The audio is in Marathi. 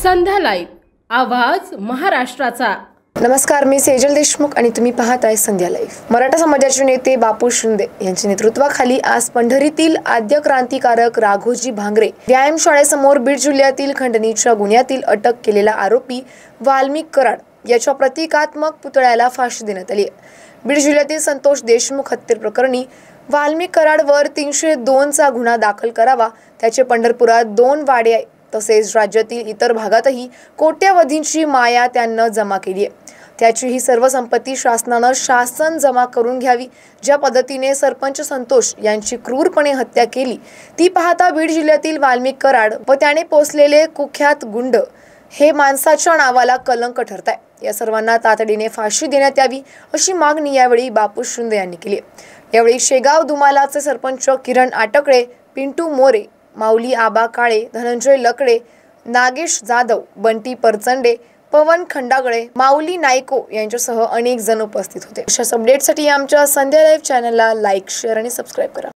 संध्या लाईव्ह आवाज महाराष्ट्राचा। नमस्कार, मी सेजल देशमुख आणि तुम्ही पाहताय संध्या लाईव्ह। मराठा समाजाचे नेते बापू शिंदे यांच्या नेतृत्वाखाली आज पंढरीतील आद्य क्रांतिकारक राघोजी भांगरे व्यायामशाळेसमोर बीड जिल्ह्यातील खंडणीच्या गुन्ह्यातील अटक केलेला आरोपी वाल्मिक कराड याच्या प्रतिकात्मक पुतळ्याला फाशी देण्यात आली आहे। बीड जिल्ह्यातील संतोष देशमुख हत्ये प्रकरणी वाल्मिक कराडवर 302 चा गुन्हा दाखल करावा, त्याचे पंढरपुरात 2 वाडे आहे, तसेच राज्यातील इतर भागातही कोट्यवधींची माया त्यांना जमा केली आहे। त्याची ही सर्व संपत्ती शासन जमा करून घ्यावी। ज्या पद्धतीने सरपंच संतोष यांची क्रूरपणे हत्या केली ती पाहता बीड जिल्ह्यातील वाल्मिक कराड व त्याने पोसलेले कुख्यात गुंड हे माणसाच्या नावाला कलंक ठरत आहे। या सर्वांना तातडीने फाशी देण्यात यावी अशी मागणी यावेळी बापू शिंदे यांनी केली। यावेळी शेगाव दुमालाचे सरपंच किरण आटकळे, पिंटू मोरे, माऊली आबा काळे, धनंजय लकडे, नागेश जाधव, बंटी परचंडे, पवन खंडागळे, माऊली नायको यांच्यासह अनेक जण उपस्थित होते। अशा अपडेटसाठी आमच्या संध्या लाईव्ह चॅनलला लाईक, शेअर आणि सबस्क्राईब करा।